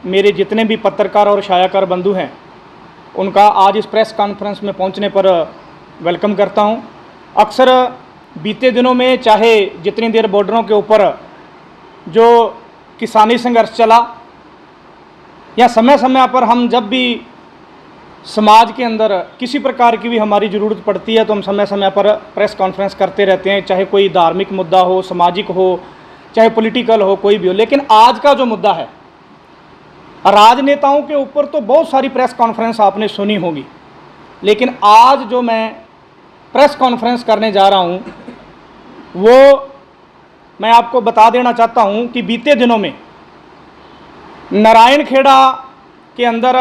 मेरे जितने भी पत्रकार और छायाकार बंधु हैं उनका आज इस प्रेस कॉन्फ्रेंस में पहुंचने पर वेलकम करता हूं। अक्सर बीते दिनों में चाहे जितनी देर बॉर्डरों के ऊपर जो किसानी संघर्ष चला या समय समय पर हम जब भी समाज के अंदर किसी प्रकार की भी हमारी ज़रूरत पड़ती है तो हम समय समय पर प्रेस कॉन्फ्रेंस करते रहते हैं, चाहे कोई धार्मिक मुद्दा हो, सामाजिक हो, चाहे पॉलिटिकल हो, कोई भी हो। लेकिन आज का जो मुद्दा है, राजनेताओं के ऊपर तो बहुत सारी प्रेस कॉन्फ्रेंस आपने सुनी होगी, लेकिन आज जो मैं प्रेस कॉन्फ्रेंस करने जा रहा हूं वो मैं आपको बता देना चाहता हूं कि बीते दिनों में नारायणखेड़ा के अंदर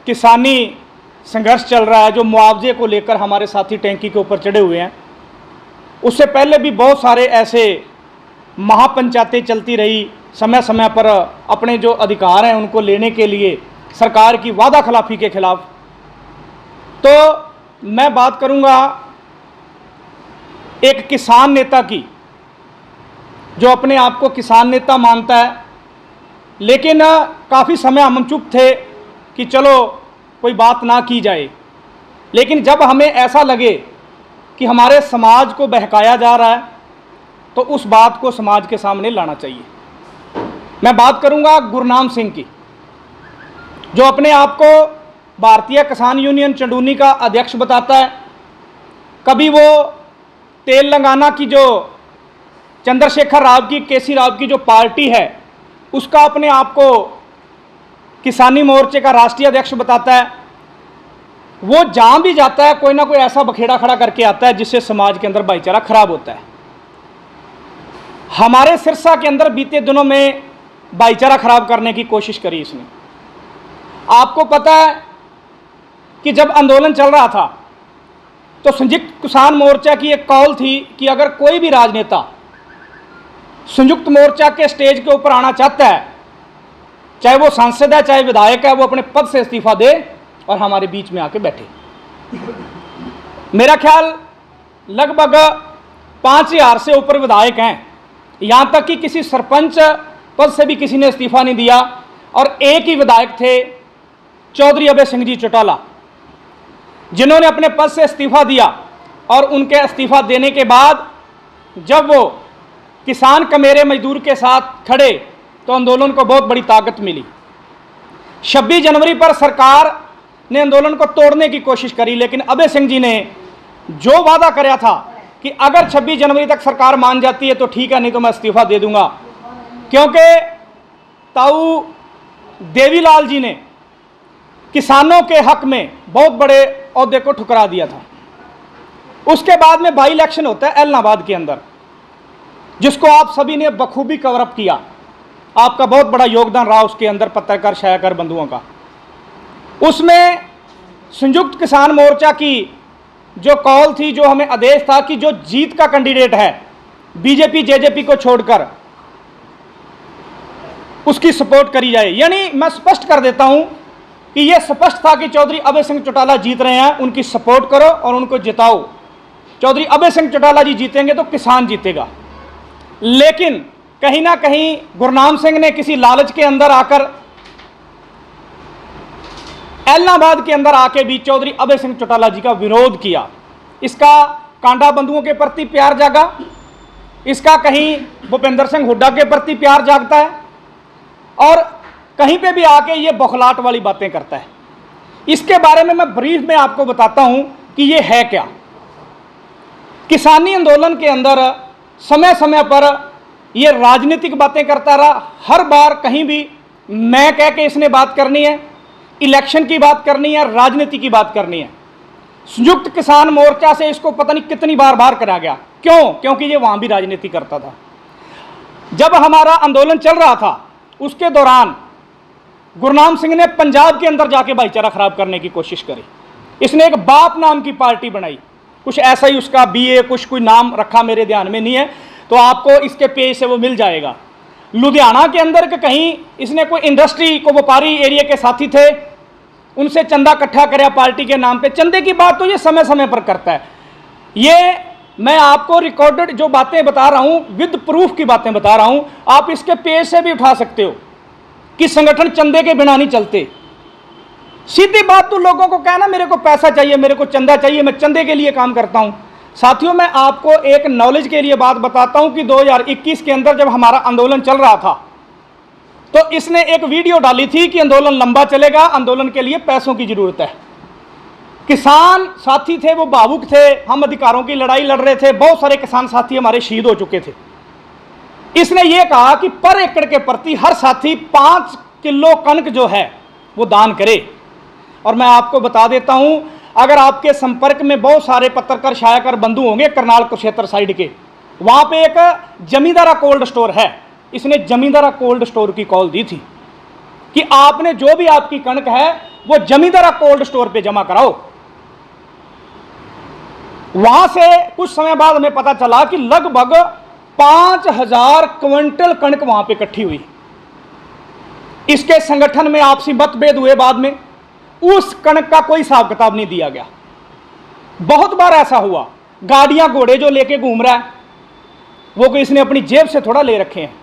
किसानी संघर्ष चल रहा है, जो मुआवजे को लेकर हमारे साथी टैंकी के ऊपर चढ़े हुए हैं। उससे पहले भी बहुत सारे ऐसे महापंचायतें चलती रही, समय समय पर अपने जो अधिकार हैं उनको लेने के लिए सरकार की वादा खिलाफी के खिलाफ। तो मैं बात करूंगा एक किसान नेता की, जो अपने आप को किसान नेता मानता है, लेकिन काफ़ी समय हम चुप थे कि चलो कोई बात ना की जाए। लेकिन जब हमें ऐसा लगे कि हमारे समाज को बहकाया जा रहा है तो उस बात को समाज के सामने लाना चाहिए। मैं बात करूंगा गुरनाम सिंह की, जो अपने आप को भारतीय किसान यूनियन चंडूनी का अध्यक्ष बताता है। कभी वो तेलंगाना की जो चंद्रशेखर राव की, केसी राव की जो पार्टी है, उसका अपने आप को किसानी मोर्चे का राष्ट्रीय अध्यक्ष बताता है। वो जहां भी जाता है कोई ना कोई ऐसा बखेड़ा खड़ा करके आता है जिससे समाज के अंदर भाईचारा खराब होता है। हमारे सिरसा के अंदर बीते दिनों में भाईचारा खराब करने की कोशिश करी इसने। आपको पता है कि जब आंदोलन चल रहा था तो संयुक्त किसान मोर्चा की एक कॉल थी कि अगर कोई भी राजनेता संयुक्त मोर्चा के स्टेज के ऊपर आना चाहता है, चाहे वो सांसद है चाहे विधायक है, वो अपने पद से इस्तीफा दे और हमारे बीच में आके बैठे। मेरा ख्याल लगभग 5000 से ऊपर विधायक हैं, यहां तक कि किसी सरपंच पद से भी किसी ने इस्तीफा नहीं दिया। और एक ही विधायक थे चौधरी अभय सिंह जी चौटाला, जिन्होंने अपने पद से इस्तीफा दिया। और उनके इस्तीफा देने के बाद जब वो किसान कमेरे मजदूर के साथ खड़े तो आंदोलन को बहुत बड़ी ताकत मिली। 26 जनवरी पर सरकार ने आंदोलन को तोड़ने की कोशिश करी, लेकिन अभय सिंह जी ने जो वादा कराया था कि अगर 26 जनवरी तक सरकार मान जाती है तो ठीक है, नहीं तो मैं इस्तीफा दे दूंगा, क्योंकि ताऊ देवीलाल जी ने किसानों के हक में बहुत बड़े ओहदे को ठुकरा दिया था। उसके बाद में बाई इलेक्शन होता है एलनाबाद के अंदर, जिसको आप सभी ने बखूबी कवरअप किया। आपका बहुत बड़ा योगदान रहा उसके अंदर, पत्रकार छायाकार बंधुओं का। उसमें संयुक्त किसान मोर्चा की जो कॉल थी, जो हमें आदेश था कि जो जीत का कैंडिडेट है बीजेपी जेजेपी को छोड़कर, उसकी सपोर्ट करी जाए। यानी मैं स्पष्ट कर देता हूं कि यह स्पष्ट था कि चौधरी अभय सिंह चौटाला जीत रहे हैं, उनकी सपोर्ट करो और उनको जिताओ। चौधरी अभय सिंह चौटाला जी जीतेंगे तो किसान जीतेगा। लेकिन कहीं ना कहीं गुरनाम सिंह ने किसी लालच के अंदर आकर एलनाबाद के अंदर आके भी चौधरी अभय सिंह चौटाला जी का विरोध किया। इसका कांडा बंधुओं के प्रति प्यार जागा, इसका कहीं भूपेंद्र सिंह हुड्डा के प्रति प्यार जागता है, और कहीं पे भी आके ये बौखलाहट वाली बातें करता है। इसके बारे में मैं ब्रीफ में आपको बताता हूं कि ये है क्या। किसानी आंदोलन के अंदर समय समय पर ये राजनीतिक बातें करता रहा। हर बार कहीं भी मैं कह के इसने बात करनी है, इलेक्शन की बात करनी है, राजनीति की बात करनी है। संयुक्त किसान मोर्चा से इसको पता नहीं कितनी बार बाहर करा गया। क्यों? क्योंकि ये वहां भी राजनीति करता था। जब हमारा आंदोलन चल रहा था उसके दौरान गुरनाम सिंह ने पंजाब के अंदर जाके भाईचारा खराब करने की कोशिश करी। इसने एक बाप नाम की पार्टी बनाई, कुछ ऐसा ही उसका बीए कुछ कोई नाम रखा, मेरे ध्यान में नहीं है, तो आपको इसके पेज से वो मिल जाएगा। लुधियाना के अंदर के कहीं इसने कोई इंडस्ट्री को, व्यापारी एरिया के साथी थे, उनसे चंदा इकट्ठा कराया पार्टी के नाम पे। चंदे की बात तो ये समय समय पर करता है। ये मैं आपको रिकॉर्डेड जो बातें बता रहा हूं, विद प्रूफ की बातें बता रहा हूं, आप इसके पेज से भी उठा सकते हो। कि संगठन चंदे के बिना नहीं चलते। सीधी बात, तो लोगों को कहना मेरे को पैसा चाहिए, मेरे को चंदा चाहिए, मैं चंदे के लिए काम करता हूं। साथियों, मैं आपको एक नॉलेज के लिए बात बताता हूं कि 2021 के अंदर जब हमारा आंदोलन चल रहा था तो इसने एक वीडियो डाली थी कि आंदोलन लंबा चलेगा, आंदोलन के लिए पैसों की जरूरत है। किसान साथी थे, वो भावुक थे, हम अधिकारों की लड़ाई लड़ रहे थे, बहुत सारे किसान साथी हमारे शहीद हो चुके थे। इसने ये कहा कि पर एकड़ के प्रति हर साथी 5 किलो कणक जो है वो दान करे। और मैं आपको बता देता हूं, अगर आपके संपर्क में बहुत सारे पत्रकार छायाकार बंधु होंगे करनाल कुरुक्षेत्र साइड के, वहां पे एक जमींदारा कोल्ड स्टोर है, इसने जमींदारा कोल्ड स्टोर की कॉल दी थी कि आपने जो भी आपकी कणक है वो जमींदारा कोल्ड स्टोर पे जमा कराओ। वहां से कुछ समय बाद हमें पता चला कि लगभग 5000 क्विंटल कणक वहां पे इकट्ठी हुई। इसके संगठन में आपसी मतभेद हुए, बाद में उस कणक का कोई हिसाब किताब नहीं दिया गया। बहुत बार ऐसा हुआ, गाड़ियां घोड़े जो लेके घूम रहा है वो कोई इसने अपनी जेब से थोड़ा ले रखे हैं।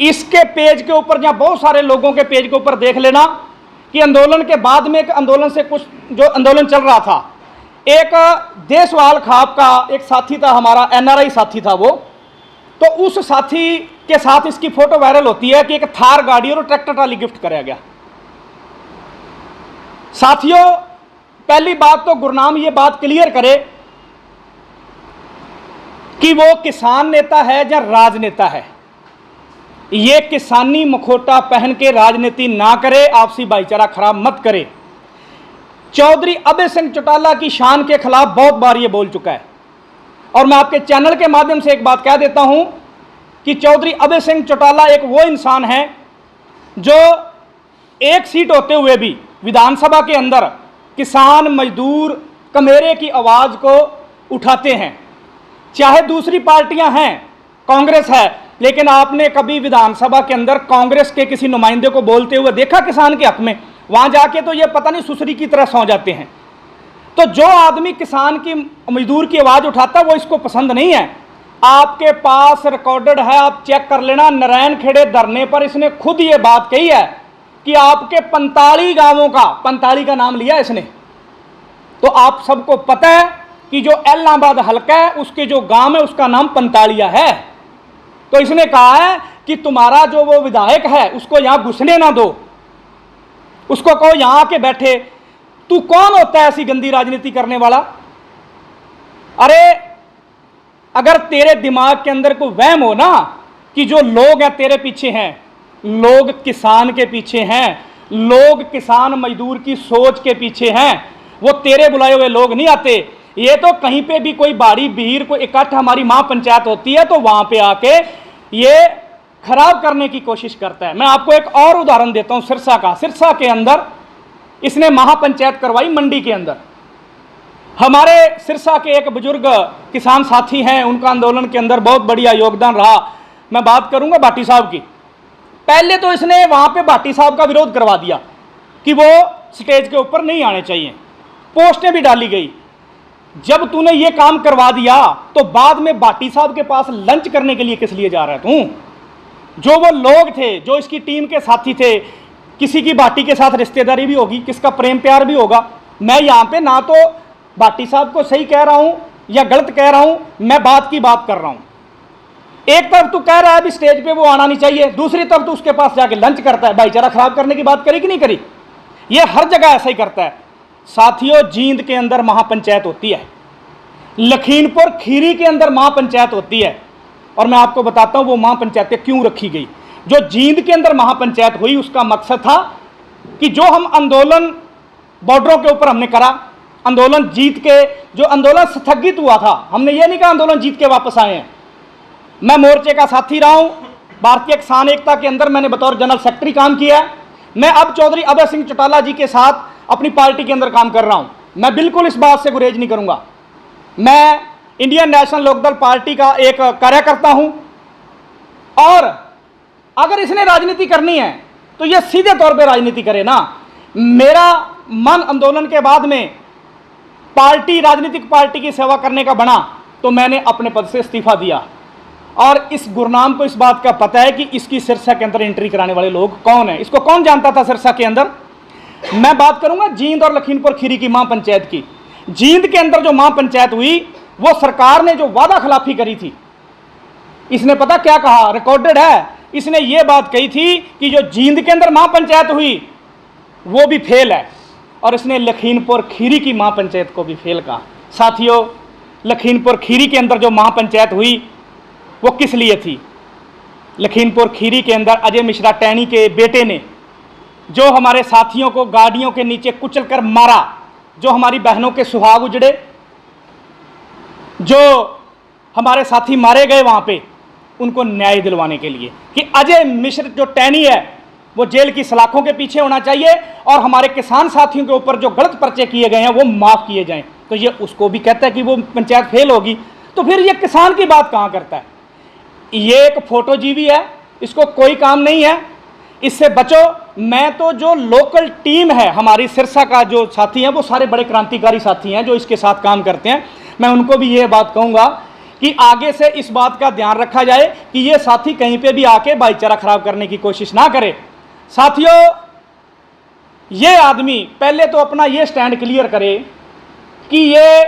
इसके पेज के ऊपर, जहां बहुत सारे लोगों के पेज के ऊपर देख लेना कि आंदोलन के बाद में, एक आंदोलन से कुछ जो आंदोलन चल रहा था, एक देशवाल खाप का एक साथी था हमारा, एनआरआई साथी था वो, तो उस साथी के साथ इसकी फोटो वायरल होती है कि एक थार गाड़ी और ट्रैक्टर ट्राली गिफ्ट कराया गया। साथियों, पहली बात तो गुरनाम ये बात क्लियर करे कि वो किसान नेता है या राजनेता है। ये किसानी मखोटा पहन के राजनीति ना करे, आपसी भाईचारा खराब मत करे। चौधरी अभय सिंह चौटाला की शान के खिलाफ बहुत बार ये बोल चुका है, और मैं आपके चैनल के माध्यम से एक बात कह देता हूं कि चौधरी अभय सिंह चौटाला एक वो इंसान है जो एक सीट होते हुए भी विधानसभा के अंदर किसान मजदूर कमेरे की आवाज को उठाते हैं। चाहे दूसरी पार्टियां हैं, कांग्रेस है, लेकिन आपने कभी विधानसभा के अंदर कांग्रेस के किसी नुमाइंदे को बोलते हुए देखा किसान के हक में? वहां जाके तो ये पता नहीं सुसरी की तरह सौ जाते हैं। तो जो आदमी किसान की मजदूर की आवाज उठाता है वो इसको पसंद नहीं है। आपके पास रिकॉर्डेड है, आप चेक कर लेना। नारायण खेड़े धरने पर इसने खुद ये बात कही है कि आपके 45 गांवों का, 45 का नाम लिया इसने, तो आप सबको पता है कि जो एलनाबाद हल्का है उसके जो गांव है उसका नाम पंतालिया है। तो इसने कहा है कि तुम्हारा जो वो विधायक है उसको यहां घुसने ना दो, उसको कहो यहां आके बैठे। तू कौन होता है ऐसी गंदी राजनीति करने वाला? अरे अगर तेरे दिमाग के अंदर कोई वहम हो ना कि जो लोग हैं तेरे पीछे हैं, लोग किसान के पीछे हैं, लोग किसान मजदूर की सोच के पीछे हैं, वो तेरे बुलाए हुए लोग नहीं आते। ये तो कहीं पे भी कोई बाड़ी भीड़ को इकट्ठ हमारी महापंचायत होती है तो वहां पे आके ये खराब करने की कोशिश करता है। मैं आपको एक और उदाहरण देता हूं सिरसा का। सिरसा के अंदर इसने महापंचायत करवाई, मंडी के अंदर। हमारे सिरसा के एक बुजुर्ग किसान साथी हैं, उनका आंदोलन के अंदर बहुत बढ़िया योगदान रहा। मैं बात करूंगा भाटी साहब की। पहले तो इसने वहां पे भाटी साहब का विरोध करवा दिया कि वो स्टेज के ऊपर नहीं आने चाहिए, पोस्टें भी डाली गई। जब तूने ये काम करवा दिया तो बाद में भाटी साहब के पास लंच करने के लिए किस लिए जा रहा है तू? जो वो लोग थे, जो इसकी टीम के साथी थे, किसी की भाटी के साथ रिश्तेदारी भी होगी, किसका प्रेम प्यार भी होगा। मैं यहाँ पे ना तो भाटी साहब को सही कह रहा हूं या गलत कह रहा हूं, मैं बात की बात कर रहा हूं। एक तरफ तू कह रहा है अभी स्टेज पे वो आना नहीं चाहिए, दूसरी तरफ तू उसके पास जाके लंच करता है। भाईचारा खराब करने की बात करी कि नहीं करी? ये हर जगह ऐसा ही करता है। साथियों, जींद के अंदर महापंचायत होती है, लखीमपुर खीरी के अंदर महापंचायत होती है, और मैं आपको बताता हूं वो महापंचायतें क्यों रखी गई। जो जींद के अंदर महापंचायत हुई उसका मकसद था कि जो हम आंदोलन बॉर्डरों के ऊपर हमने करा, आंदोलन जीत के, जो आंदोलन स्थगित हुआ था, हमने ये नहीं कहा आंदोलन जीत के वापस आए हैं। मैं मोर्चे का साथी रहा हूं, भारतीय किसान एकता के अंदर मैंने बतौर जनरल सेक्रेटरी काम किया है। मैं अब चौधरी अभय सिंह चौटाला जी के साथ अपनी पार्टी के अंदर काम कर रहा हूं। मैं बिल्कुल इस बात से गुरेज नहीं करूंगा। मैं इंडियन नेशनल लोकदल पार्टी का एक कार्यकर्ता हूं, और अगर इसने राजनीति करनी है तो यह सीधे तौर पे राजनीति करे ना। मेरा मन आंदोलन के बाद में पार्टी, राजनीतिक पार्टी की सेवा करने का बना, तो मैंने अपने पद से इस्तीफा दिया। और इस गुरनाम को इस बात का पता है कि इसकी सिरसा के अंदर एंट्री कराने वाले लोग कौन है। इसको कौन जानता था सिरसा के अंदर? मैं बात करूंगा जींद और लखीमपुर खीरी की महापंचायत की। जींद के अंदर जो महापंचायत हुई, वो सरकार ने जो वादा खिलाफी करी थी, इसने पता क्या कहा, रिकॉर्डेड है, इसने ये बात कही थी कि जो जींद के अंदर महापंचायत हुई वो भी फेल है, और इसने लखीमपुर खीरी की महापंचायत को भी फेल कहा। साथियों, लखीमपुर खीरी के अंदर जो महापंचायत हुई वो किस लिए थी? लखीमपुर खीरी के अंदर अजय मिश्रा टैनी के बेटे ने जो हमारे साथियों को गाड़ियों के नीचे कुचलकर मारा, जो हमारी बहनों के सुहाग उजड़े, जो हमारे साथी मारे गए वहां पे, उनको न्याय दिलवाने के लिए कि अजय मिश्र जो टैनी है वो जेल की सलाखों के पीछे होना चाहिए और हमारे किसान साथियों के ऊपर जो गलत पर्चे किए गए हैं वो माफ किए जाएं। तो ये उसको भी कहता है कि वो पंचायत फेल होगी, तो फिर ये किसान की बात कहां करता है? ये एक फोटोजीवी है, इसको कोई काम नहीं है, इससे बचो। मैं तो जो लोकल टीम है हमारी सिरसा का जो साथी हैं वो सारे बड़े क्रांतिकारी साथी हैं जो इसके साथ काम करते हैं, मैं उनको भी ये बात कहूंगा कि आगे से इस बात का ध्यान रखा जाए कि ये साथी कहीं पे भी आके भाईचारा खराब करने की कोशिश ना करे। साथियों, ये आदमी पहले तो अपना ये स्टैंड क्लियर करे कि ये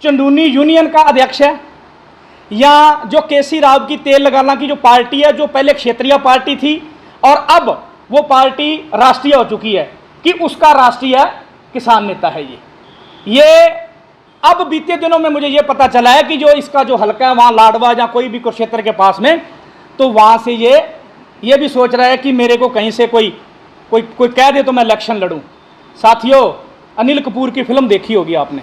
चंदूनी यूनियन का अध्यक्ष है या जो केसी राव की तेल लगाना की जो पार्टी है, जो पहले क्षेत्रीय पार्टी थी और अब वो पार्टी राष्ट्रीय हो चुकी है, कि उसका राष्ट्रीय किसान नेता है ये अब बीते दिनों में मुझे ये पता चला है कि जो इसका जो हलका है वहाँ लाडवा या कोई भी कुरुक्षेत्र के पास में, तो वहाँ से ये भी सोच रहा है कि मेरे को कहीं से कोई कह दे तो मैं इलेक्शन लड़ूं। साथियों, अनिल कपूर की फिल्म देखी होगी आपने,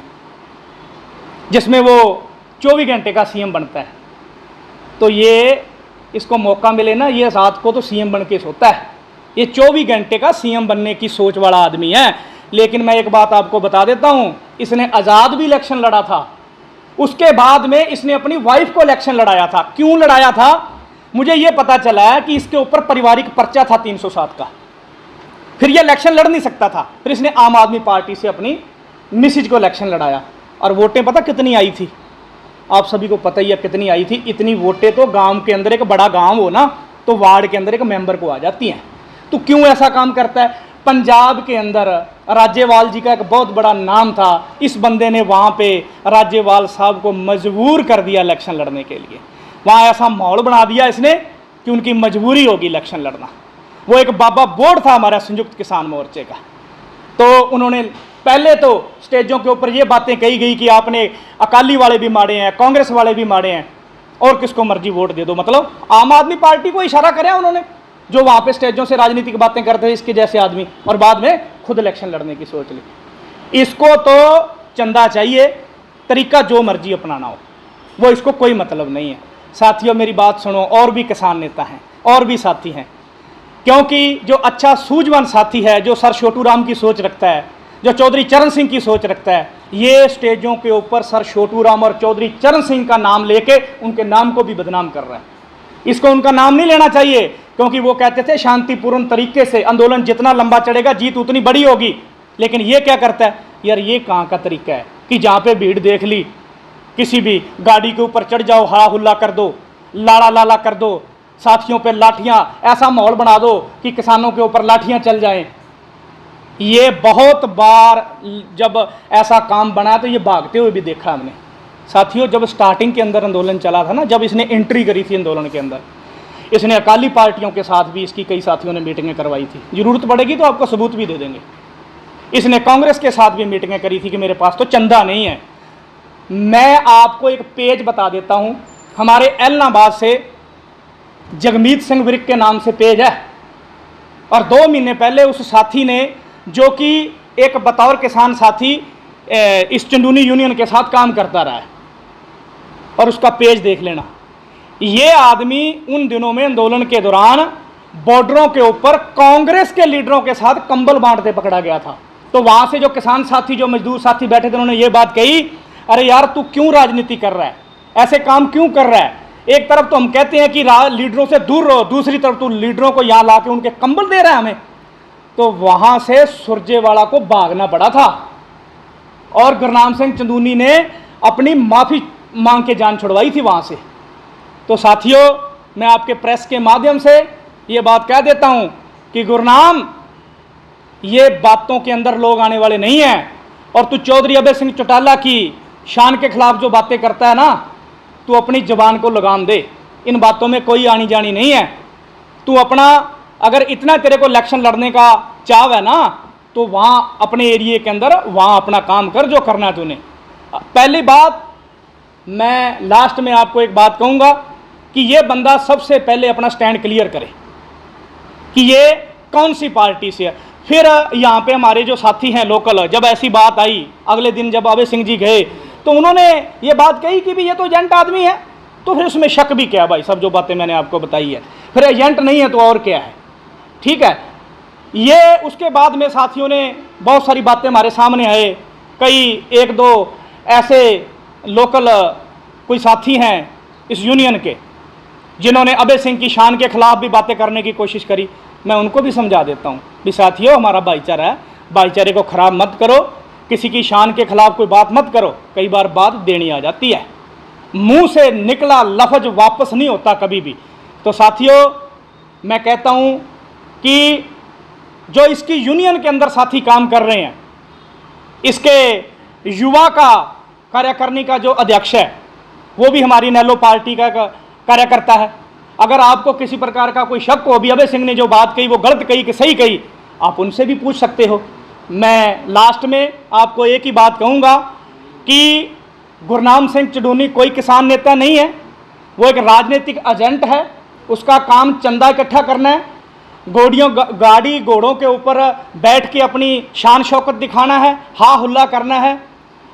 जिसमें वो 24 घंटे का सीएम बनता है, तो ये इसको मौका मिले ना, ये रात को तो सीएम बन के सोता है, ये 24 घंटे का सीएम बनने की सोच वाला आदमी है। लेकिन मैं एक बात आपको बता देता हूं, इसने आज़ाद भी इलेक्शन लड़ा था, उसके बाद में इसने अपनी वाइफ को इलेक्शन लड़ाया था। क्यों लड़ाया था? मुझे यह पता चला है कि इसके ऊपर पारिवारिक पर्चा था 307 का, फिर यह इलेक्शन लड़ नहीं सकता था, फिर इसने आम आदमी पार्टी से अपनी मिसेज को इलेक्शन लड़ाया, और वोटें पता कितनी आई थी? आप सभी को पता ही है कितनी आई थी। इतनी वोटें तो गांव के अंदर, एक बड़ा गांव हो ना, तो वार्ड के अंदर एक मेंबर को आ जाती हैं। तो क्यों ऐसा काम करता है? पंजाब के अंदर राज्यपाल जी का एक बहुत बड़ा नाम था, इस बंदे ने वहाँ पे राज्यपाल साहब को मजबूर कर दिया इलेक्शन लड़ने के लिए। वहाँ ऐसा माहौल बना दिया इसने कि उनकी मजबूरी होगी इलेक्शन लड़ना। वो एक बाबा बोर्ड था हमारा संयुक्त किसान मोर्चे का, तो उन्होंने पहले तो स्टेजों के ऊपर ये बातें कही गई कि आपने अकाली वाले भी मारे हैं, कांग्रेस वाले भी मारे हैं, और किसको मर्जी वोट दे दो, मतलब आम आदमी पार्टी को इशारा करे उन्होंने, जो वहाँ पे स्टेजों से राजनीतिक बातें करते हैं इसके जैसे आदमी, और बाद में खुद इलेक्शन लड़ने की सोच ली। इसको तो चंदा चाहिए, तरीका जो मर्जी अपनाना हो, वो इसको कोई मतलब नहीं है। साथियों, मेरी बात सुनो, और भी किसान नेता हैं और भी साथी हैं, क्योंकि जो अच्छा सूझवान साथी है, जो सर छोटू राम की सोच रखता है, जो चौधरी चरण सिंह की सोच रखता है, ये स्टेजों के ऊपर सर छोटू राम और चौधरी चरण सिंह का नाम लेके उनके नाम को भी बदनाम कर रहा है। इसको उनका नाम नहीं लेना चाहिए, क्योंकि वो कहते थे शांतिपूर्ण तरीके से आंदोलन जितना लंबा चढ़ेगा जीत उतनी बड़ी होगी। लेकिन ये क्या करता है यार, ये कहाँ का तरीका है कि जहाँ पे भीड़ देख ली, किसी भी गाड़ी के ऊपर चढ़ जाओ, हा हुल्ला कर दो, लाड़ा लाला कर दो, साथियों पे लाठियाँ, ऐसा माहौल बना दो कि किसानों के ऊपर लाठियाँ चल जाएं। ये बहुत बार जब ऐसा काम बना तो ये भागते हुए भी देखा हमने। साथियों, जब स्टार्टिंग के अंदर आंदोलन चला था ना, जब इसने एंट्री करी थी आंदोलन के अंदर, इसने अकाली पार्टियों के साथ भी इसकी कई साथियों ने मीटिंगें करवाई थी, जरूरत पड़ेगी तो आपको सबूत भी दे देंगे। इसने कांग्रेस के साथ भी मीटिंगें करी थी कि मेरे पास तो चंदा नहीं है। मैं आपको एक पेज बता देता हूं, हमारे एलनाबाद से जगमीत सिंह विर्क के नाम से पेज है, और 2 महीने पहले उस साथी ने, जो कि एक बतौर किसान साथी इस चंदूनी यूनियन के साथ काम करता रहा है, और उसका पेज देख लेना। ये आदमी उन दिनों में आंदोलन के दौरान बॉर्डरों के ऊपर कांग्रेस के लीडरों के साथ कंबल बांटते पकड़ा गया था। तो वहां से जो किसान साथी, जो मजदूर साथी बैठे थे, उन्होंने ये बात कही, अरे यार तू क्यों राजनीति कर रहा है, ऐसे काम क्यों कर रहा है? एक तरफ तो हम कहते हैं कि लीडरों से दूर रहो, दूसरी तरफ तू लीडरों को यहाँ ला के उनके कंबल दे रहा है हमें। तो वहां से सुरजेवाला को भागना पड़ा था, और गुरनाम सिंह चंदूनी ने अपनी माफी मांग के जान छुड़वाई थी वहां से। तो साथियों, मैं आपके प्रेस के माध्यम से ये बात कह देता हूं कि गुरनाम, ये बातों के अंदर लोग आने वाले नहीं हैं। और तू चौधरी अभय सिंह चौटाला की शान के खिलाफ जो बातें करता है ना, तू अपनी जबान को लगाम दे। इन बातों में कोई आनी जानी नहीं है। तू अपना, अगर इतना तेरे को इलेक्शन लड़ने का चाव है ना, तो वहां अपने एरिया के अंदर वहां अपना काम कर जो करना है तूने। पहली बात, मैं लास्ट में आपको एक बात कहूंगा कि ये बंदा सबसे पहले अपना स्टैंड क्लियर करे कि ये कौन सी पार्टी से है। फिर यहाँ पे हमारे जो साथी हैं लोकल, जब ऐसी बात आई अगले दिन जब अभय सिंह जी गए तो उन्होंने ये बात कही कि भी ये तो एजेंट आदमी है। तो फिर उसमें शक भी क्या भाई, सब जो बातें मैंने आपको बताई है, फिर एजेंट नहीं है तो और क्या है। ठीक है, ये उसके बाद में साथियों ने बहुत सारी बातें हमारे सामने आए। कई एक दो ऐसे लोकल कोई साथी हैं इस यूनियन के जिन्होंने अभय सिंह की शान के खिलाफ भी बातें करने की कोशिश करी। मैं उनको भी समझा देता हूँ भी साथियों, हमारा भाईचारा है, भाईचारे को खराब मत करो, किसी की शान के खिलाफ कोई बात मत करो। कई बार बात देनी आ जाती है, मुंह से निकला लफ्ज वापस नहीं होता कभी भी। तो साथियों, मैं कहता हूँ कि जो इसकी यूनियन के अंदर साथी काम कर रहे हैं, इसके युवा का कार्यकारिणी का जो अध्यक्ष है वो भी हमारी नेलो पार्टी का कार्यकर्ता है। अगर आपको किसी प्रकार का कोई शक हो अभी अभय सिंह ने जो बात कही वो गलत कही कि सही कही, आप उनसे भी पूछ सकते हो। मैं लास्ट में आपको एक ही बात कहूँगा कि गुरनाम सिंह चडूनी कोई किसान नेता नहीं है, वो एक राजनीतिक एजेंट है। उसका काम चंदा इकट्ठा करना है, गाड़ी घोड़ों के ऊपर बैठ के अपनी शान शौकत दिखाना है, हा हुल्ला करना है,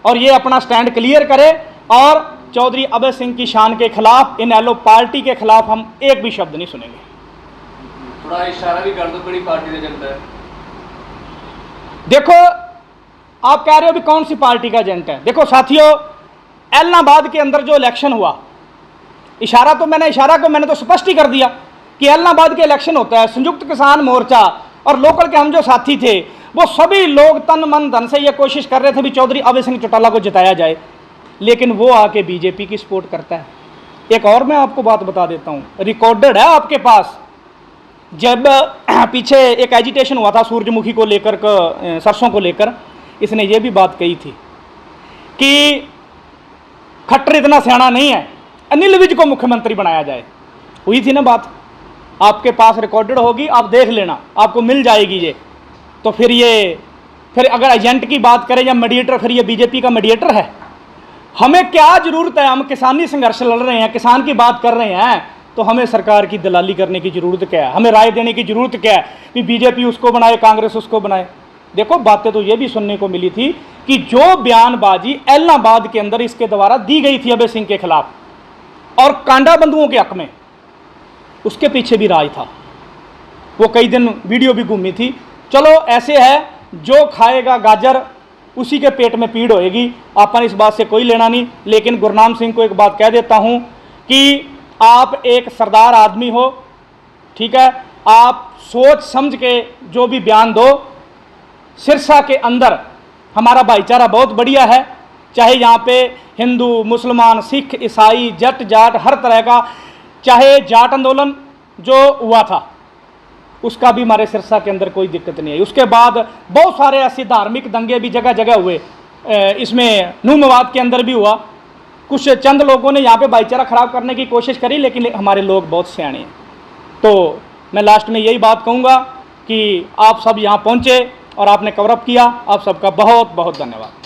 और ये अपना स्टैंड क्लियर करे। और चौधरी अभय सिंह की शान के खिलाफ, इन एलो पार्टी के खिलाफ हम एक भी शब्द नहीं सुनेंगे। थोड़ा इशारा भी कर दो, बड़ी पार्टी का एजेंट है। देखो, आप कह रहे हो भी कौन सी पार्टी का एजेंट है। देखो साथियों, एलनाबाद के अंदर जो इलेक्शन हुआ, इशारा को मैंने तो स्पष्ट ही कर दिया कि एलनाबाद के इलेक्शन होता है, संयुक्त किसान मोर्चा और लोकल के हम जो साथी थे वो सभी लोग तन मन धन से ये कोशिश कर रहे थे भी चौधरी अभय सिंह चौटाला को जिताया जाए, लेकिन वो आके बीजेपी की सपोर्ट करता है। एक और मैं आपको बात बता देता हूँ, रिकॉर्डेड है आपके पास। जब पीछे एक एजिटेशन हुआ था सूरजमुखी को लेकर, सरसों को लेकर, इसने ये भी बात कही थी कि खट्टर इतना सियाना नहीं है, अनिल विज को मुख्यमंत्री बनाया जाए। हुई थी ना बात, आपके पास रिकॉर्डेड होगी, आप देख लेना, आपको मिल जाएगी ये। तो फिर अगर एजेंट की बात करें या मीडिएटर, फिर ये बीजेपी का मीडिएटर है। हमें क्या जरूरत है, हम किसानी संघर्ष लड़ रहे हैं, किसान की बात कर रहे हैं, तो हमें सरकार की दलाली करने की जरूरत क्या है, हमें राय देने की जरूरत क्या है कि बीजेपी उसको बनाए, कांग्रेस उसको बनाए। देखो, बातें तो ये भी सुनने को मिली थी कि जो बयानबाजी एलनाबाद के अंदर इसके द्वारा दी गई थी अभय सिंह के खिलाफ और कांडा बंधुओं के हक में, उसके पीछे भी राज था। वो कई दिन वीडियो भी घूमी थी। चलो, ऐसे है, जो खाएगा गाजर उसी के पेट में पीड़ होएगी, अपन इस बात से कोई लेना नहीं। लेकिन गुरनाम सिंह को एक बात कह देता हूं कि आप एक सरदार आदमी हो, ठीक है, आप सोच समझ के जो भी बयान दो। सिरसा के अंदर हमारा भाईचारा बहुत बढ़िया है, चाहे यहाँ पे हिंदू, मुसलमान, सिख, ईसाई, जट जाट, हर तरह का, चाहे जाट आंदोलन जो हुआ था उसका भी हमारे सिरसा के अंदर कोई दिक्कत नहीं है। उसके बाद बहुत सारे ऐसे धार्मिक दंगे भी जगह जगह हुए, इसमें नूमवाद के अंदर भी हुआ। कुछ चंद लोगों ने यहाँ पे भाईचारा खराब करने की कोशिश करी, लेकिन हमारे लोग बहुत सियाने हैं। तो मैं लास्ट में यही बात कहूँगा कि आप सब यहाँ पहुँचे और आपने कवरअप किया, आप सबका बहुत बहुत धन्यवाद।